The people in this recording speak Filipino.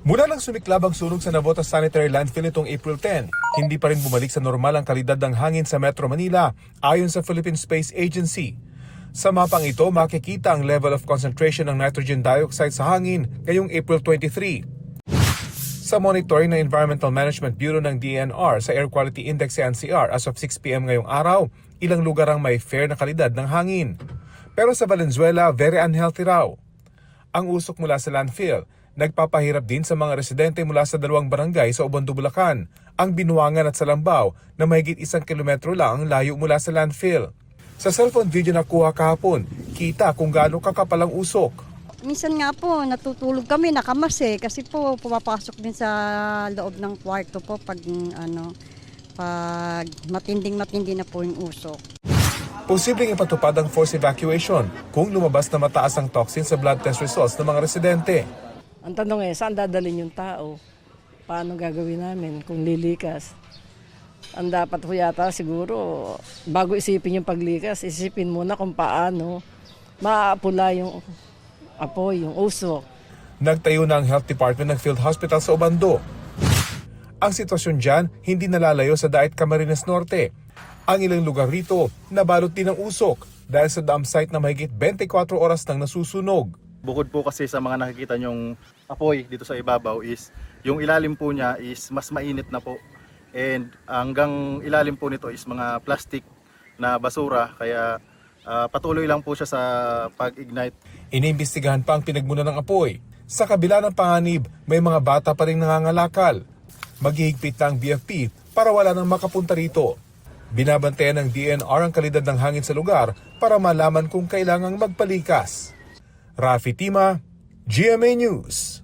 Mula nang sumiklab ang sunog sa Navotas Sanitary Landfill nitong April 10, hindi pa rin bumalik sa normal ang kalidad ng hangin sa Metro Manila ayon sa Philippine Space Agency. Sa mapang ito, makikita ang level of concentration ng nitrogen dioxide sa hangin ngayong April 23. Sa monitoring ng Environmental Management Bureau ng DENR sa Air Quality Index NCR as of 6 p.m. ngayong araw, ilang lugar ang may fair na kalidad ng hangin. Pero sa Valenzuela, very unhealthy raw. Ang usok mula sa landfill, nagpapahirap din sa mga residente mula sa dalawang barangay sa Obando, Bulacan, ang Binuangan at Salambao na mahigit 1 kilometro lang ang layo mula sa landfill. Sa cellphone video na kuha kahapon, kita kung gaano kakapal ang usok. Minsan nga po, natutulog kami, nakamas kasi po pumapasok din sa loob ng kwarto po pag matinding-matindi na po yung usok. Posibleng ipatupad ang forced evacuation kung lumabas na mataas ang toxin sa blood test results ng mga residente. Ang tanong saan dadalhin yung tao? Paano gagawin namin kung lilikas? Ang dapat po yata siguro, bago isipin yung paglikas, isipin muna kung paano maaapula yung apoy, yung usok. Nagtayo na ang Health Department ng Field Hospital sa Obando. Ang sitwasyon dyan, hindi nalalayo sa Daet Camarines Norte. Ang ilang lugar rito, nabalot din ng usok dahil sa dam site na mahigit 24 oras nang nasusunog. Bukod po kasi sa mga nakikita nyong apoy dito sa ibabaw is yung ilalim po niya is mas mainit na po. And hanggang ilalim po nito is mga plastic na basura kaya patuloy lang po siya sa pag-ignite. Iniimbestigahan pa ang pinagmula ng apoy. Sa kabila ng panganib, may mga bata pa rin nangangalakal. Maghihigpit na ang BFP para wala nang makapunta rito. Binabantayan ng DNR ang kalidad ng hangin sa lugar para malaman kung kailangang magpalikas. Rafi Tima, GMA News.